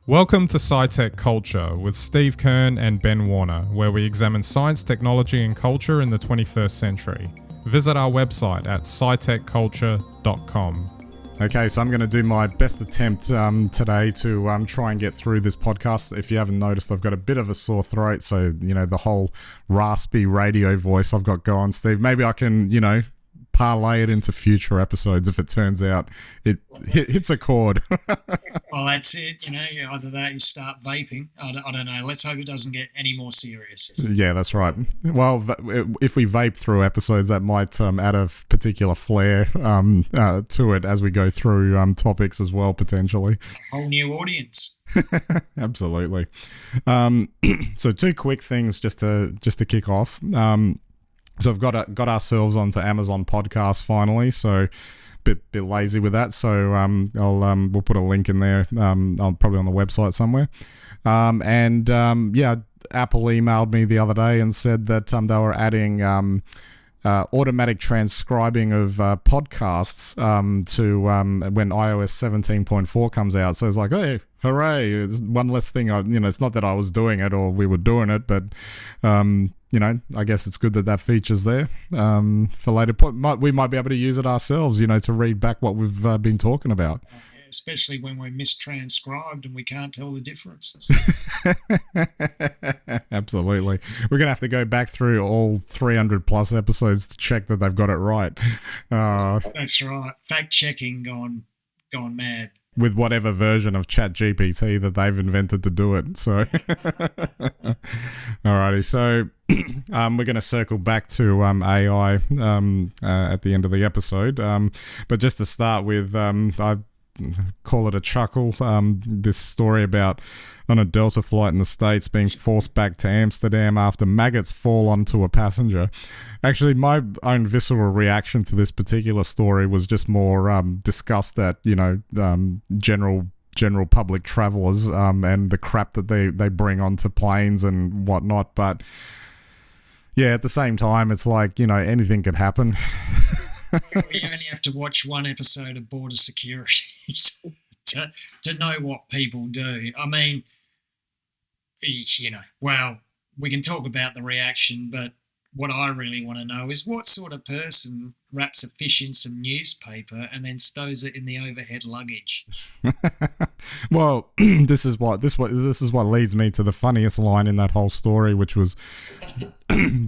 Welcome to SciTech Culture with Steve Kern and Ben Warner, where we examine science, technology and culture in the 21st century. Visit our website at scitechculture.com. Okay, so I'm going to do my best attempt today to try and get through this podcast. If you haven't noticed, I've got a bit of a sore throat, so, the whole raspy radio voice I've got going, Steve. Maybe I can, parlay it into future episodes if it turns out it hits a chord. Well, that's it. Either that or you start vaping. I don't know. Let's hope it doesn't get any more serious. Yeah, that's right. Well, if we vape through episodes, that might add a particular flair to it as we go through topics as well, potentially. A whole new audience. Absolutely. So two quick things just to kick off. So I've got ourselves onto Amazon Podcasts finally. So bit lazy with that. So we'll put a link in there. I'll probably on the website somewhere. Apple emailed me the other day and said that they were adding automatic transcribing of podcasts to when iOS 17.4 comes out. So it's like, hey, hooray! It's one less thing. It's not that I was doing it or we were doing it, but I guess it's good that feature's there for later point. We might be able to use it ourselves, to read back what we've been talking about. Especially when we're mistranscribed and we can't tell the differences. Absolutely. We're going to have to go back through all 300 plus episodes to check that they've got it right. That's right. Fact checking gone mad. With whatever version of ChatGPT that they've invented to do it. So, alrighty. So, we're going to circle back to AI at the end of the episode. But just to start with, I call it a chuckle. This story about on a Delta flight in the States being forced back to Amsterdam after maggots fall onto a passenger. Actually, my own visceral reaction to this particular story was just more disgust at general public travelers and the crap that they bring onto planes and whatnot. But yeah, at the same time, it's like anything could happen. You only have to watch one episode of Border Security to know what people do. I mean, well, we can talk about the reaction, but what I really want to know is what sort of person wraps a fish in some newspaper and then stows it in the overhead luggage. Well, this is what leads me to the funniest line in that whole story, which was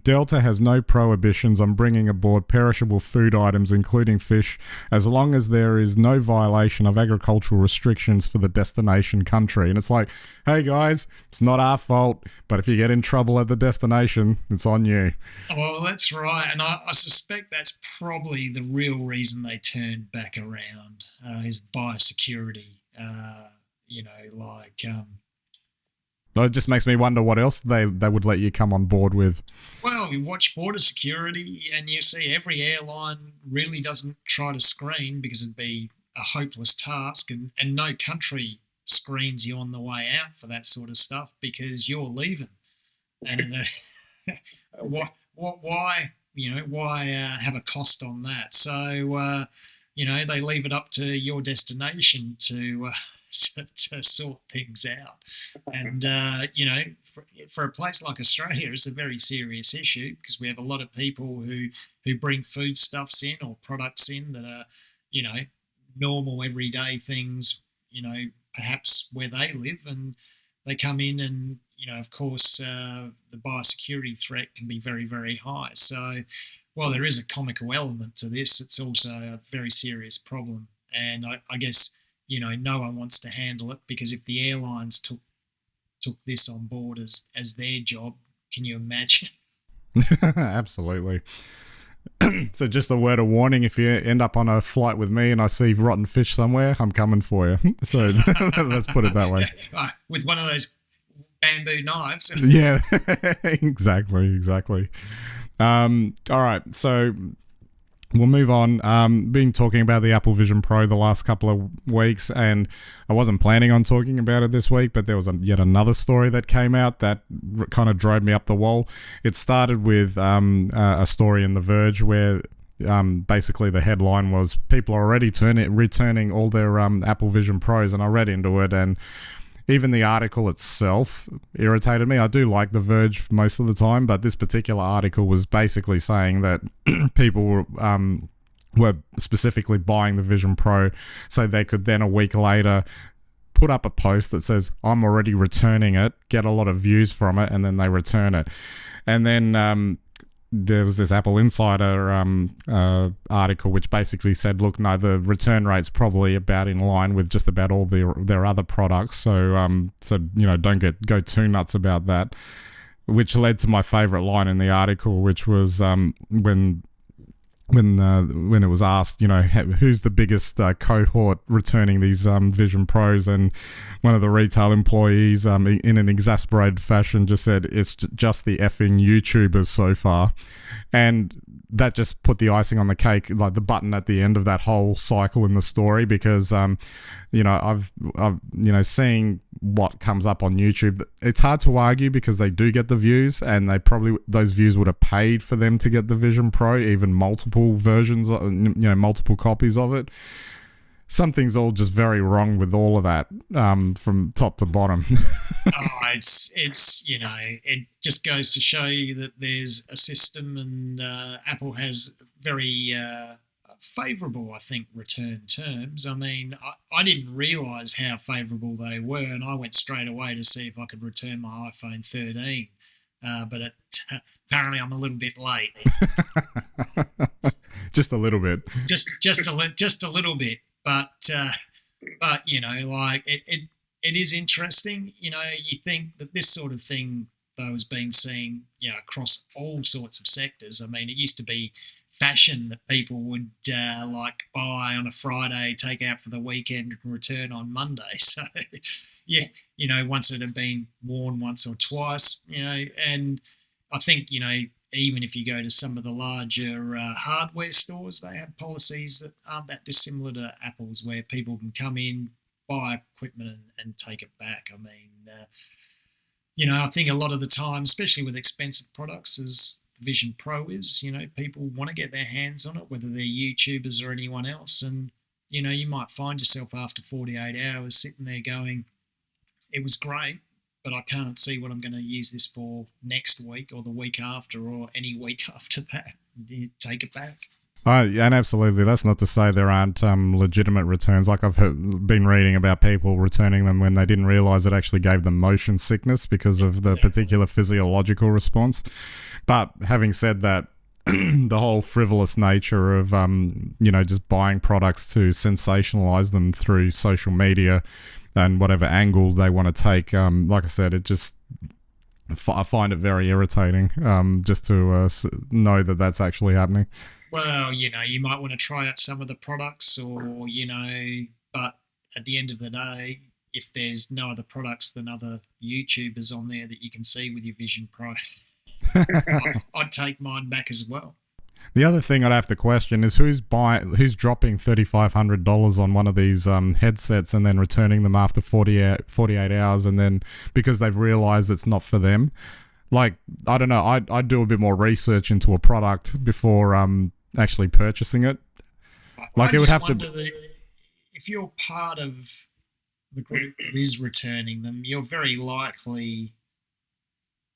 Delta has no prohibitions on bringing aboard perishable food items, including fish, as long as there is no violation of agricultural restrictions for the destination country. And it's like, hey guys, it's not our fault, but if you get in trouble at the destination, it's on you. Well, that's right. And I suspect that's probably the real reason they turned back around is biosecurity. It just makes me wonder what else they would let you come on board with. Well, you watch Border Security and you see every airline really doesn't try to screen because it'd be a hopeless task, and no country screens you on the way out for that sort of stuff because you're leaving. And why have a cost on that? So, they leave it up to your destination to sort things out. And, for a place like Australia, it's a very serious issue because we have a lot of people who bring foodstuffs in or products in that are, normal everyday things, perhaps where they live, and they come in and, of course, the biosecurity threat can be very, very high. So while there is a comical element to this, it's also a very serious problem. And I guess, no one wants to handle it because if the airlines took this on board as their job, can you imagine? Absolutely. So just a word of warning, if you end up on a flight with me and I see rotten fish somewhere, I'm coming for you. So let's put it that way. With one of those bamboo knives. Yeah, exactly. All right, so we'll move on. Been talking about the Apple Vision Pro the last couple of weeks, and I wasn't planning on talking about it this week, but there was yet another story that came out that kind of drove me up the wall. It started with a story in The Verge where basically the headline was people are already returning all their Apple Vision Pros, and I read into it, and even the article itself irritated me. I do like The Verge most of the time, but this particular article was basically saying that people were specifically buying the Vision Pro so they could then a week later put up a post that says, I'm already returning it, get a lot of views from it, and then they return it. And then there was this Apple Insider article which basically said, look, no, the return rate's probably about in line with just about all their other products. So don't go too nuts about that. Which led to my favorite line in the article, which was when it was asked, who's the biggest cohort returning these Vision Pros, and one of the retail employees in an exasperated fashion just said, it's just the effing YouTubers so far. And that just put the icing on the cake, like the button at the end of that whole cycle in the story, because I've seeing what comes up on YouTube, it's hard to argue because they do get the views, and those views would have paid for them to get the Vision Pro, even multiple versions, multiple copies of it. Something's all just very wrong with all of that, from top to bottom. It's it just goes to show you that there's a system, and Apple has very favourable, I think, return terms. I mean, I didn't realise how favourable they were, and I went straight away to see if I could return my iPhone 13, but apparently I'm a little bit late. Just a little bit. Just a little bit. But it is interesting. You think that this sort of thing, though, has been seen, across all sorts of sectors. I mean, it used to be fashion that people would buy on a Friday, take out for the weekend, and return on Monday. So, yeah, once it had been worn once or twice, and I think, even if you go to some of the larger hardware stores, they have policies that aren't that dissimilar to Apple's, where people can come in, buy equipment and take it back. I mean, I think a lot of the time, especially with expensive products, as Vision Pro is, people want to get their hands on it, whether they're YouTubers or anyone else. And, you might find yourself after 48 hours sitting there going, it was great, but I can't see what I'm going to use this for next week or the week after or any week after that. You take it back. And absolutely. That's not to say there aren't legitimate returns. Like I've been reading about people returning them when they didn't realize it actually gave them motion sickness because of the particular physiological response. But having said that, the whole frivolous nature of, just buying products to sensationalize them through social media and whatever angle they want to take, like I said, I find it very irritating just to know that that's actually happening. Well, you might want to try out some of the products, or, but at the end of the day, if there's no other products than other YouTubers on there that you can see with your Vision Pro, I'd take mine back as well. The other thing I'd have to question is who's dropping $3,500 on one of these headsets and then returning them after 48 hours, and then because they've realized it's not for them. Like, I don't know, I'd do a bit more research into a product before actually purchasing it. Like, it would have to. If you're part of the group that is returning them, you're very likely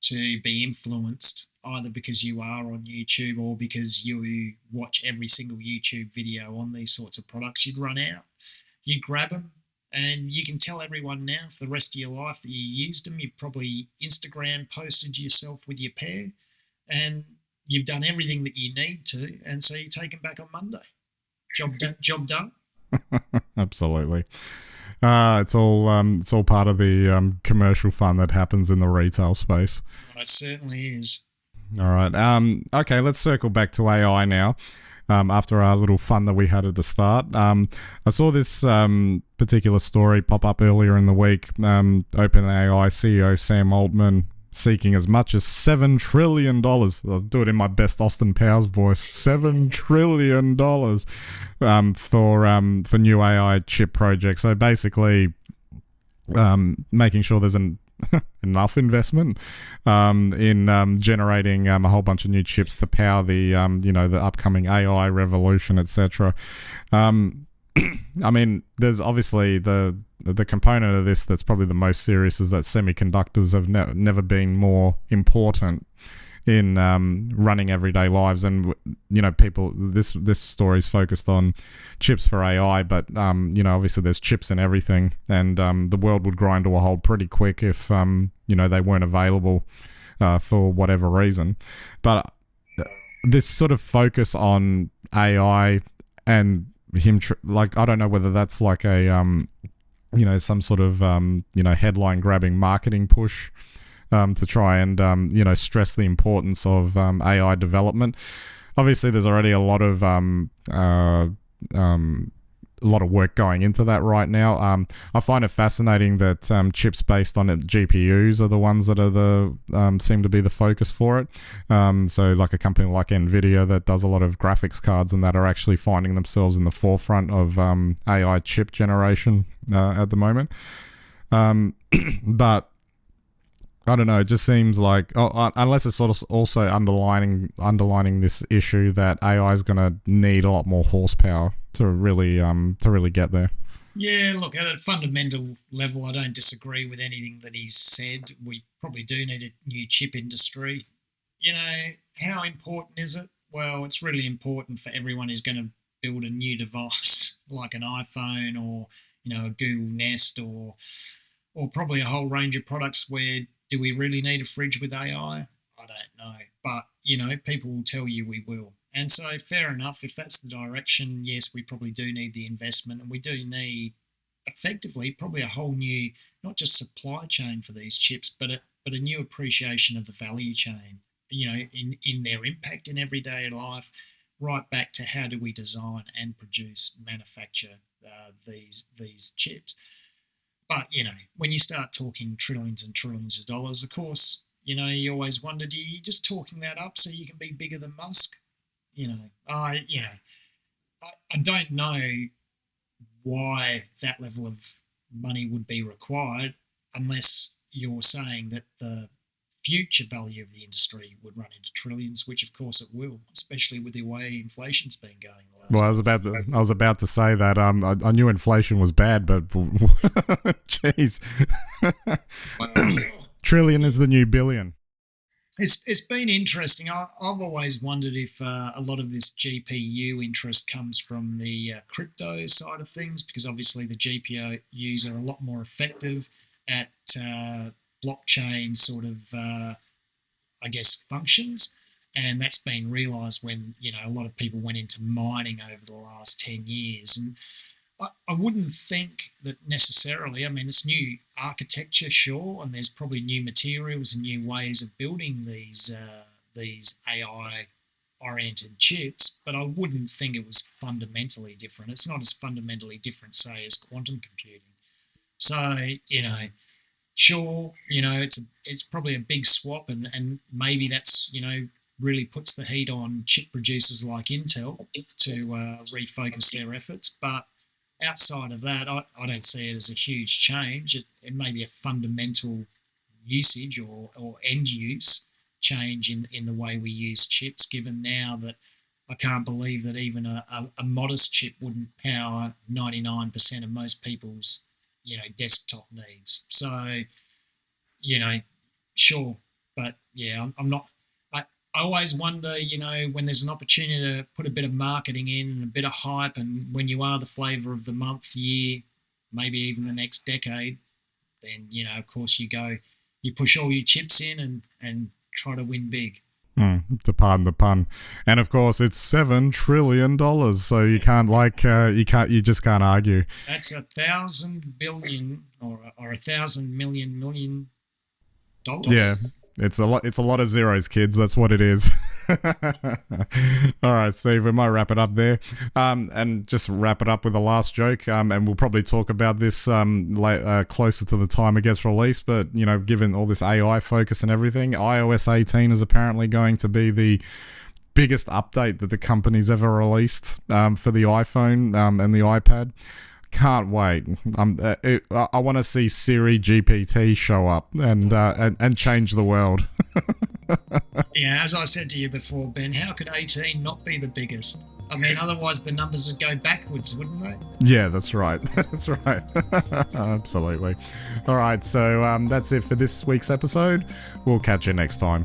to be influenced, either because you are on YouTube or because you watch every single YouTube video on these sorts of products. You'd run out, you'd grab them, and you can tell everyone now for the rest of your life that you used them. You've probably Instagram posted yourself with your pair, and you've done everything that you need to, and so you take them back on Monday. Job done. Absolutely. It's all part of the commercial fun that happens in the retail space. It certainly is. All right. Okay, let's circle back to AI now. After our little fun that we had at the start, I saw this particular story pop up earlier in the week. OpenAI CEO Sam Altman seeking as much as $7 trillion. I'll do it in my best Austin Powers voice. $7 trillion for new AI chip projects. So basically, making sure there's enough investment in generating a whole bunch of new chips to power the the upcoming AI revolution, etc. I mean, there's obviously the component of this that's probably the most serious is that semiconductors have never been more important in running everyday lives. And people, this story is focused on chips for AI, but obviously there's chips in everything, and the world would grind to a halt pretty quick if they weren't available for whatever reason. But this sort of focus on AI and him I don't know whether that's like a some sort of headline grabbing marketing push to try and stress the importance of AI development. Obviously there's already a lot of work going into that right now. I find it fascinating that chips based on GPUs are the ones that are seem to be the focus for it. So like a company like Nvidia that does a lot of graphics cards and that are actually finding themselves in the forefront of AI chip generation at the moment. But I don't know. It just seems like, unless it's sort of also underlining this issue that AI is going to need a lot more horsepower to really get there. Yeah, look, at a fundamental level, I don't disagree with anything that he's said. We probably do need a new chip industry. How important is it? Well, it's really important for everyone who's going to build a new device like an iPhone or a Google Nest or probably a whole range of products where do we really need a fridge with AI? I don't know. But, people will tell you we will. And so fair enough, if that's the direction, yes, we probably do need the investment, and we do need effectively probably a whole new, not just supply chain for these chips, but a new appreciation of the value chain, in their impact in everyday life, right back to how do we design and manufacture these chips. But, when you start talking trillions and trillions of dollars, of course, you always wondered, are you just talking that up so you can be bigger than Musk? I don't know why that level of money would be required unless you're saying that the future value of the industry would run into trillions, which of course it will, especially with the way inflation's been going. Well, I was about to say that I knew inflation was bad, but jeez, trillion is the new billion. It's been interesting. I've always wondered if a lot of this GPU interest comes from the crypto side of things, because obviously the GPUs are a lot more effective at blockchain sort of, functions. And that's been realised when, a lot of people went into mining over the last 10 years. And I wouldn't think that necessarily, it's new architecture, sure, and there's probably new materials and new ways of building these AI-oriented chips, but I wouldn't think it was fundamentally different. It's not as fundamentally different, say, as quantum computing. So, sure, it's probably a big swap, and maybe that's, really puts the heat on chip producers like Intel to refocus their efforts, but outside of that, I don't see it as a huge change. It may be a fundamental usage or end use change in the way we use chips, given now that I can't believe that even a modest chip wouldn't power 99% of most people's, desktop needs. So, sure. But yeah, I'm not... I always wonder, when there's an opportunity to put a bit of marketing in and a bit of hype, and when you are the flavour of the month, year, maybe even the next decade, then, of course you push all your chips in and try to win big. To pardon the pun. And of course it's $7 trillion, so you can't you just can't argue. That's 1,000 billion or 1,000 million dollars. Yeah. It's a lot of zeros, kids. That's what it is. All right, Steve, we might wrap it up there. And just wrap it up with a last joke. And we'll probably talk about this closer to the time it gets released. But, given all this AI focus and everything, iOS 18 is apparently going to be the biggest update that the company's ever released for the iPhone and the iPad. Can't wait. I want to see Siri GPT show up and change the world. Yeah, as I said to you before, Ben, how could 18 not be the biggest? I mean, otherwise the numbers would go backwards, wouldn't they? Yeah, that's right. That's right. Absolutely. All right, so that's it for this week's episode. We'll catch you next time.